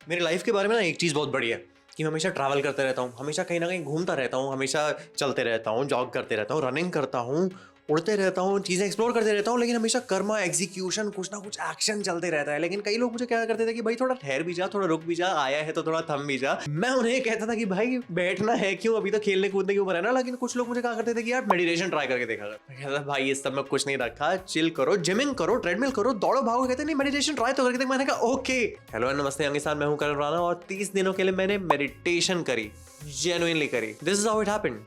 मेरी लाइफ के बारे में ना एक चीज़ बहुत बढ़िया है कि मैं हमेशा ट्रैवल करते रहता हूँ, हमेशा कहीं ना कहीं घूमता रहता हूँ, हमेशा चलते रहता हूँ, जॉग करते रहता हूँ, रनिंग करता हूँ, उड़ते रहता हूँ, चीज़ें एक्सप्लोर करते रहता हूँ, लेकिन हमेशा कर्मा एग्जीक्यूशन कुछ ना कुछ एक्शन चलते रहता है। लेकिन कई लोग मुझे क्या करते थे कि भाई थोड़ा ठहर भी जा, थोड़ा रुक भी जा, आया है तो थोड़ा थम भी जा। मैं उन्हें कहता था कि भाई बैठना है क्यों, अभी तो खेलने कूदने के ऊपर है ना। लेकिन कुछ लोग मुझे कहा करते थे कि यार मेडिटेशन ट्राई करके देखा कर। मैं कहता भाई इस सब में कुछ नहीं रखा, चिल करो, जिमिंग करो, ट्रेडमिल करो, दौड़ो भागो। कहते नहीं मेडिटेशन ट्राई तो करके देख। मैंने कहा ओके। हेलो नमस्ते अंगिसान, मैं हूं करण राणा और 30 दिनों के लिए मैंने मेडिटेशन करी, जेन्युइनली करी। This is how it happened.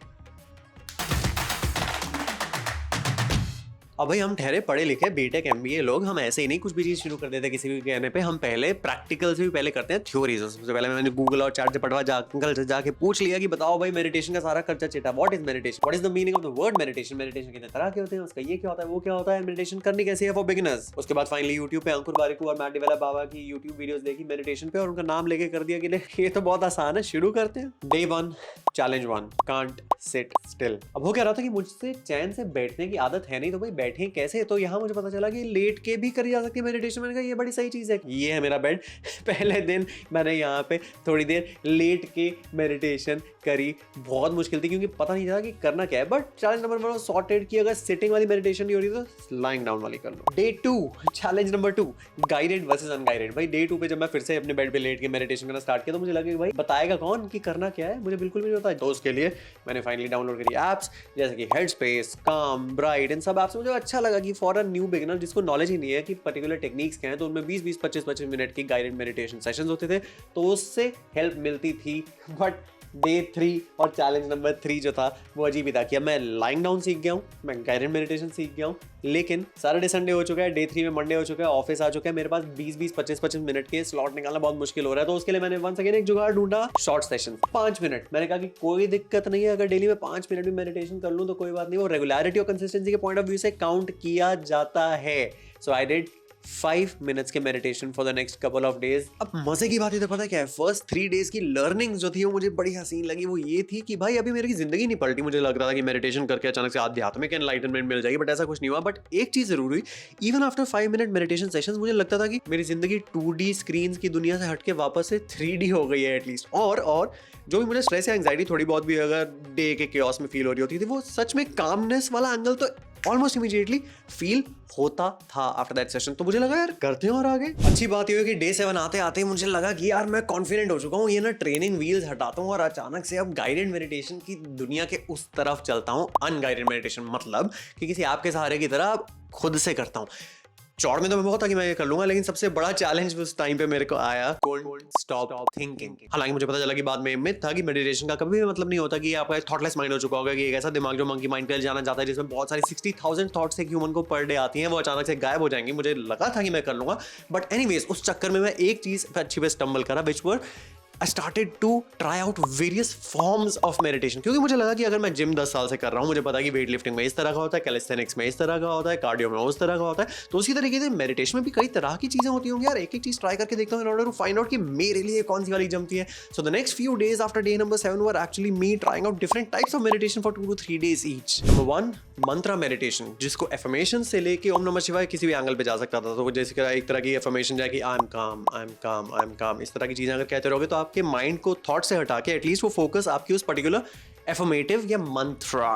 अब भाई हम ठहरे पढ़े लिखे बीटेक एमबीए लोग, हम ऐसे ही नहीं कुछ भी चीज शुरू कर देते किसी भी कहने पे। हम पहले प्रैक्टिकल से भी पहले करते हैं थ्योरीज। सबसे पहले मैंने गूगल और चैट पढ़वा जाके पूछ लिया कि बताओ भाई मेडिटेशन का सारा खर्चा चिटा, what is meditation, what is the meaning of the word meditation, meditation कितने तरह के होते हैं, उसका ये क्या होता है, वो क्या होता है, मेडिटेशन करनी कैसी है फॉर बिगिनर्स। उसके बाद फाइनली यूट्यूब पे अंकुर बारिकू और मैट डिवेला बाबा की यूट्यूब वीडियोस देखी मेडिटेशन पे और उनका नाम लेके कर दिया कि ये तो बहुत आसान है, शुरू करते हैं। Day 1 challenge 1 can't sit still. अब हो क्या रहा था कि मुझसे चैन से बैठने की आदत है नहीं, तो भाई बैठे कैसे। तो यहाँ मुझे पता चला कि लेट के भी करी जा सकती है मेडिटेशन। मैंने कहा ये बड़ी सही चीज है। ये है मेरा बेड। पहले दिन मैंने यहाँ पे थोड़ी देर लेट के मेडिटेशन करी। बहुत मुश्किल थी क्योंकि पता नहीं चला कि करना क्या है, बट चैलेंज नंबर 1 सॉर्टेड कि अगर सिटिंग वाली मेडिटेशन नहीं हो रही तो लाइंग डाउन वाली कर लो। Day 2 challenge number 2 guided versus unguided. भाई डे 2 पे जब मैं फिर से अपने बेड पे लेट के मेडिटेशन करना स्टार्ट किया तो मुझे लगा कि भाई बताएगा कौन कि करना क्या है, मुझे बिल्कुल भी नहीं पता। तो उसके लिए मैंने फाइनली डाउनलोड करी एप्स जैसे कि हेडस्पेस, काम, ब्राइट। इन सब ऐप्स मुझे अच्छा लगा कि फॉर अ न्यू बिगिनर जिसको नॉलेज ही नहीं है कि पर्टिकुलर टेक्निक्स क्या हैं, तो उनमें 20-20, 25-25 मिनट की गाइडेड मेडिटेशन सेशंस होते थे, तो उससे हेल्प मिलती थी। बट डे 3 और चैलेंज नंबर 3 जो था वो अजीब ही था कि अब मैं लाइंग डाउन सीख गया हूँ, मैं गाइडेड मेडिटेशन सीख गया हूँ, लेकिन सैटरडे संडे हो चुका है, डे 3 में मंडे हो चुका है, ऑफिस आ चुका है, मेरे पास 20-20, 25-25 मिनट के स्लॉट निकालना बहुत मुश्किल हो रहा है। तो उसके लिए मैंने वंस अगेन एक जुगाड़ ढूंढा, शॉर्ट सेशन 5 मिनट। मैंने कहा कि कोई दिक्कत नहीं है अगर डेली में 5 मिनट भी मेडिटेशन कर लूँ तो कोई बात नहीं, वो रेगुलरिटी और कंसिस्टेंसी के पॉइंट ऑफ व्यू से काउंट किया जाता है। सो आई डिड 5 मिनट्स के meditation for the next couple of days. अब मजे की बात है तो पता क्या है, फर्स्ट 3 डेज की लर्निंग जो थी वो मुझे बड़ी हसीन लगी। वो ये थी कि भाई अभी मेरी जिंदगी नहीं पलटी। मुझे लग रहा था कि मेडिटेशन करके अचानक से आध्यात्मिक एनलाइटनमेंट मिल जाएगी, बट ऐसा कुछ नहीं हुआ। बट एक चीज जरूर हुई, even after 5 minute meditation sessions मुझे लगता था कि मेरी जिंदगी 2D स्क्रीन की दुनिया से हटके वापस से 3D हो गई है एटलीस्ट। और जो भी मुझे स्ट्रेस या एंग्जाइटी थोड़ी बहुत भी अगर डे के केओस में फील हो रही होती थी, वो सच में कामनेस वाला एंगल तो ऑलमोस्ट इमीडिएटली फील होता था आफ्टर दैट सेशन। तो मुझे लगा यार करते हैं और आगे। अच्छी बात ये है कि डे 7 आते आते मुझे लगा कि यार मैं कॉन्फिडेंट हो चुका हूँ, ये ना ट्रेनिंग व्हील्स हटाता हूँ और अचानक से अब गाइडेड मेडिटेशन की दुनिया के उस तरफ चलता हूँ। अनगाइडेड मेडिटेशन मतलब कि किसी ऐप के सहारे की तरह खुद से करता हूँ। चौड़ में तो मैं बहुत था कि मैं ये कर लूंगा, लेकिन सबसे बड़ा चैलेंज उस टाइम पे मेरे को आया कोल्ड स्टॉप थिंकिंग। हालांकि मुझे पता चला कि बाद में मिथ था कि मेडिटेशन का कभी भी मतलब नहीं होता कि आपका थॉटलेस माइंड हो चुका होगा, कि एक ऐसा दिमाग जो मंकी माइंड पे जाना चाहता है जिसमें बहुत सारी 60,000 थॉट्स एक ह्यूमन को पर डे आती हैं, वो अचानक से गायब हो जाएंगी। मुझे लगा था कि मैं कर लूंगा, बट एनीवेज उस चक्कर में मैं एक चीज अच्छी पे स्टम्बल करा, विच वर I started to try out various forms of meditation। क्योंकि मुझे लगा कि अगर मैं जिम 10 साल से कर रहा हूँ, मुझे पता है कि वेट लिफ्टिंग में इस तरह का होता है, कैलिस्थेनिक्स में इस तरह का होता है, कार्डियो में उस तरह का होता है, तो उसी तरीके से मेडिटेशन में भी कई तरह की चीजें होती होंगी यार। एक एक चीज ट्राई करके देखता हूँ in order to find out कि मेरे लिए कौन सी वाली जमती है। So the next few days after day number 7 were actually me trying out different types of meditation for 2 to 3 days each। Number 1 Mantra meditation, जिसको एफर्मेशन से लेके ओम नमः शिवाय किसी भी एंगल पे जा सकता था। तो जैसे एक तरह की एफर्मेशन जाए कि आई एम काम, आई एम काम, आई एम काम, इस तरह की चीजें अगर कहते रहोगे तो आपके माइंड को थॉट से हटा के एटलीस्ट वो फोकस आपकी उस पर्टिकुलर एफर्मेटिव या मंत्रा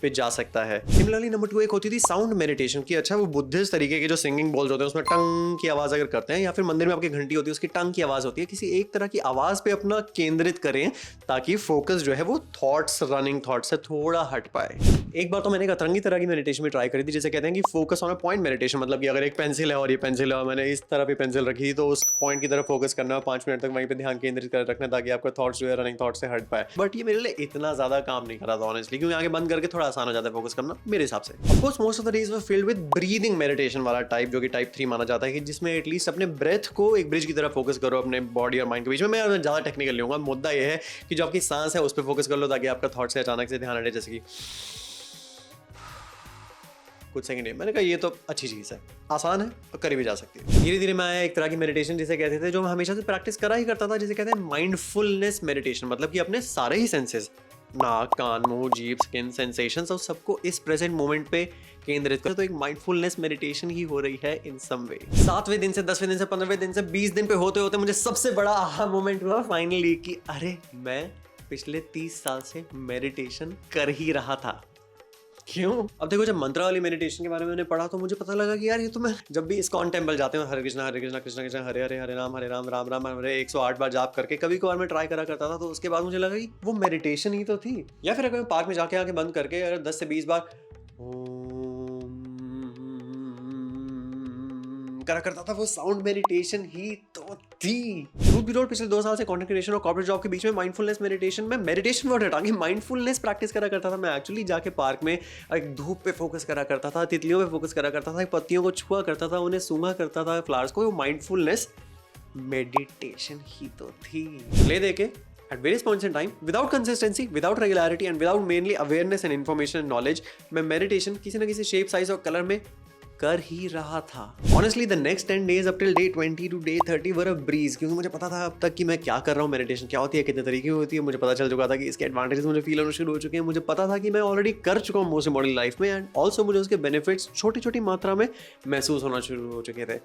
पे जा सकता है। सिमिलरली नंबर 2 एक होती थी साउंड मेडिटेशन की। अच्छा वो बुद्धिस्ट तरीके के जो सिंगिंग बॉल्स होते हैं उसमें टंग की आवाज अगर करते हैं, या फिर मंदिर में आपकी घंटी होती है उसकी टंग की आवाज होती है, किसी एक तरह की आवाज पे अपना केंद्रित करें ताकि फोकस जो है वो थॉट्स, रनिंग थॉट्स से थोड़ा हट पाए। एक बार तो मैंने एक अतरंगी तरह की मेडिटेशन में ट्राई करी थी, जैसे कहते हैं कि focus on a point meditation. मतलब कि अगर एक पेंसिल है और ये पेंसिल है और मैंने इस तरह पे पेंसिल रखी तो उस पॉइंट की तरफ फोकस करना है, 5 मिनट तक वहीं पे ध्यान केंद्रित कर रखना ताकि आपका थॉट्स जो है रनिंग थॉट्स से हट पाए। बट ये मेरे लिए इतना ज्यादा काम नहीं करा था ऑनेस्टली, क्योंकि आगे बंद करके थोड़ा आसान हो जाता है फोकस करना मेरे हिसाब से। Of course most of the days were filled with breathing meditation वाला टाइप, जो कि टाइप 3 माना जाता है, कि जिसमें एटलीस्ट अपने ब्रेथ को एक ब्रिज की तरह फोकस करो अपने बॉडी और माइंड के बीच में। मैं ज्यादा टेक्निकल नहीं होगा, मुद्दा ये है कि जो आपकी सांस है उस पर फोकस कर लो ताकि आपका थॉट से अचानक से ध्यान हटे, जैसे कि कुछ सेकंड। मैंने कहा ये तो अच्छी चीज़ है, आसान है और करी भी जा सकती है। धीरे धीरे मैं आया एक तरह की मेडिटेशन जिसे कहते थे, जो मैं हमेशा से प्रैक्टिस करा ही करता था, जिसे कहते हैं माइंडफुलनेस मेडिटेशन। मतलब कि अपने सारे ही सेंसेस नाक, कान, मुंह, जीभ, स्किन, सेंसेशंस और सबको इस प्रेजेंट मोमेंट पे केंद्रित कर, तो एक माइंडफुलनेस मेडिटेशन ही हो रही है इन सम वे। 7वें दिन से 10वें दिन से 15वें दिन से 20 दिन पे होते होते मुझे सबसे बड़ा आहा मोमेंट हुआ फाइनली कि अरे मैं पिछले 30 साल से मेडिटेशन कर ही रहा था। क्यों? अब देखो, जब मंत्रा वाली मेडिटेशन के बारे में मैंने पढ़ा तो मुझे पता लगा कि यार ये तो मैं जब भी इस्कॉन टेम्पल जाते हैं हरे कृष्णा कृष्ण कृष्ण हरे हरे, हरे राम राम राम हरे 108 बार जाप करके कभी कभार मैं ट्राई करा करता था, तो उसके बाद मुझे लगा कि वो मेडिटेशन ही तो थी। या फिर अगर मैं पार्क में जाके आके बंद करके अगर 10 से 20 बार करा करता था, वो साउंड मेडिटेशन ही तो थी। ट्रूथ बी टोल्ड, पिछले 2 साल से कंटेंट क्रिएशन और कॉर्पोरेट जॉब के बीच में माइंडफुलनेस मेडिटेशन में मेडिटेशन वर्ड हटा के माइंडफुलनेस प्रैक्टिस करा करता था। मैं एक्चुअली जाके पार्क में एक धूप पे फोकस करा करता था, तितलियों पे फोकस करा करता था, पत्तियों को छुआ करता था, उन्हें सूंघा करता था, फ्लावर्स को। वो माइंडफुलनेस मेडिटेशन ही तो थी। ले दे के at various points in time, without consistency, without regularity and without mainly awareness and information and knowledge, मैं मेडिटेशन किसी ना किसी शेप, साइज और कलर में कर ही रहा था। Honestly, the next 10 days up till day 20 to day 30 were a breeze, क्योंकि मुझे पता था अब तक कि मैं क्या कर रहा हूँ, मेडिटेशन क्या होती है, कितने तरीके की होती है। मुझे पता चल चुका था कि इसके एडवांटेजेस मुझे फील होना शुरू हो चुके हैं। मुझे पता था कि मैं ऑलरेडी कर चुका हूँ मोस्ट मॉडर्न लाइफ में, एंड ऑल्सो मुझे उसके बेनिफिट्स छोटी छोटी मात्रा में महसूस होना शुरू हो चुके थे।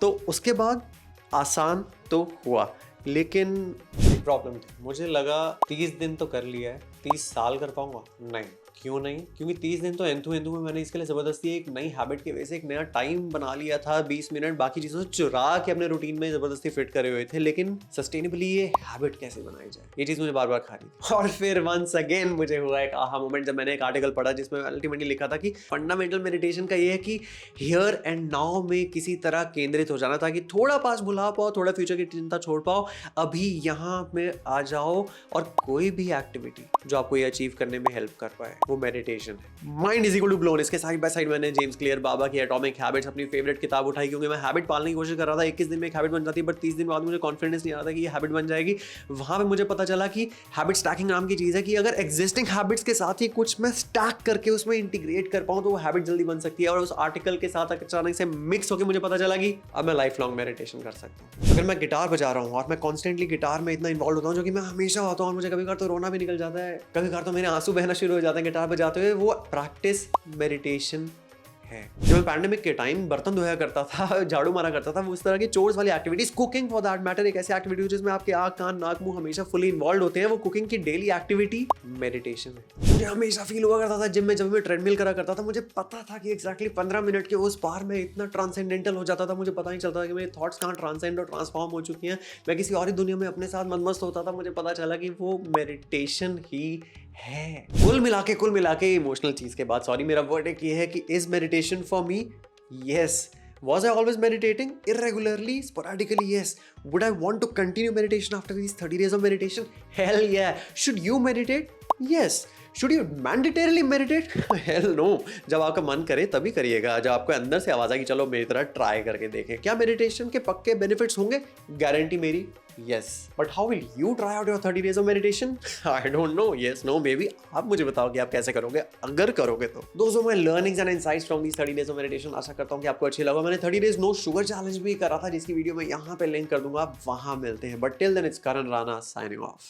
तो उसके बाद आसान तो हुआ, लेकिन एक प्रॉब्लम थी। मुझे लगा 30 दिन तो कर लिया है, 30 साल कर पाऊंगा? नहीं। क्यों नहीं? क्योंकि 30 दिन तो एंथू में मैंने इसके लिए ज़बरदस्ती एक नई हैबिट की वजह से एक नया टाइम बना लिया था। 20 मिनट बाकी चीज़ों से चुरा के अपने रूटीन में ज़बरदस्ती फिट करे हुए थे, लेकिन सस्टेनेबली ये हैबिट कैसे बनाई जाए, ये चीज़ मुझे बार बार खा रही थी। और फिर वंस अगेन मुझे हुआ एक आहा मोमेंट जब मैंने एक आर्टिकल पढ़ा जिसमें अल्टीमेटली लिखा था कि फंडामेंटल मेडिटेशन का ये है कि हियर एंड नाउ में किसी तरह केंद्रित हो जाना, ताकि थोड़ा पास भुला पाओ, थोड़ा फ्यूचर की चिंता छोड़ पाओ, अभी यहाँ में आ जाओ, और कोई भी एक्टिविटी जो आपको ये अचीव करने में हेल्प कर पाए वो मेडिटेशन है। Mind is equal to blown. इसके साइड बाय साइड मैंने जेम्स क्लियर बाबा की एटॉमिक हैबिट्स अपनी फेवरेट किताब उठाई, क्योंकि मैं हैबिट पालने की कोशिश कर रहा था। 21 दिन में एक हैबिट बन जाती है, बट 30 दिन बाद मुझे कॉन्फिडेंस नहीं आ रहा था कि ये हैबिट बन जाएगी। वहां पे मुझे पता चला कि हैबिट स्टैकिंग नाम की चीज है, कि अगर एग्जिस्टिंग हैबिट्स के साथ ही कुछ मैं स्टैक करके उसमें इंटीग्रेट कर पाऊं तो वो हैबिट जल्दी बन सकती है। और उस आर्टिकल के साथ अचानक से मिक्स होकर मुझे पता चला कि अब मैं लाइफ लॉन्ग मेडिटेशन कर सकता हूँ। अगर मैं गिटार बजा रहा हूँ और मैं कॉन्स्टेंटली गिटार में इतना इन्वॉल्व होता हूँ, जो कि मैं हमेशा होता हूँ, और मुझे कभी कभार तो रोना भी निकल जाता है, कभी कभार तो मेरे आंसू बहना शुरू हो जाते हैं गिटार बजाते हुए, वो प्रैक्टिस मेडिटेशन है। जब मैं पैंडेमिक के टाइम बर्तन धोया करता था, झाड़ू मारा करता था, वो इस तरह की चोर्स वाली activities, cooking for that matter, एक ऐसी एक्टिविटी जिसमें आपके आँख, कान, नाक, मुंह हमेशा फुली इन्वॉल्व होते हैं, वो कुकिंग की डेली एक्टिविटी मेडिटेशन है। मुझे हमेशा फील हुआ करता था जिम में, जब मैं ट्रेडमिल करा करता था, मुझे पता था कि एक्जैक्टली 15 मिनट के उस पार में इतना ट्रांसेंडेंटल हो जाता था, मुझे पता नहीं चलता कि मेरे थॉट्स कहाँ ट्रांसेंड और ट्रांसफॉर्म हो चुकी हैं, मैं किसी और ही दुनिया में अपने साथ मनमस्त होता था। मुझे पता चला कि वो मेडिटेशन ही है। कुल मिला के इमोशनल चीज के बाद, सॉरी, मेरा वर्डिक्ट ये है कि is meditation for me? Yes. Was I always meditating? Irregularly, sporadically, yes. Would I want to continue meditation after these 30 days of meditation? Hell yeah. Should you meditate? Yes. Should you mandatorily meditate? Hell no. जब आपका मन करे तभी करिएगा, जब आपको अंदर से आवाज आए कि चलो मेरी तरह ट्राई करके देखें। क्या मेडिटेशन के पक्के बेनिफिट्स होंगे? गारंटी मेरी yes. But how will you try out your 30 days of meditation? I don't know. Yes, no, maybe. आप मुझे बताओ कि आप कैसे करोगे, अगर करोगे तो। Those are my learnings and insights from these 30 days of meditation. आशा करता हूँ कि आपको अच्छी लगा। मैंने 30 days no sugar challenge भी करा था, जिसकी वीडियो मैं यहाँ पे लिंक कर दूंगा, आप वहाँ मिलते हैं। But till then, it's Karan Rana signing off.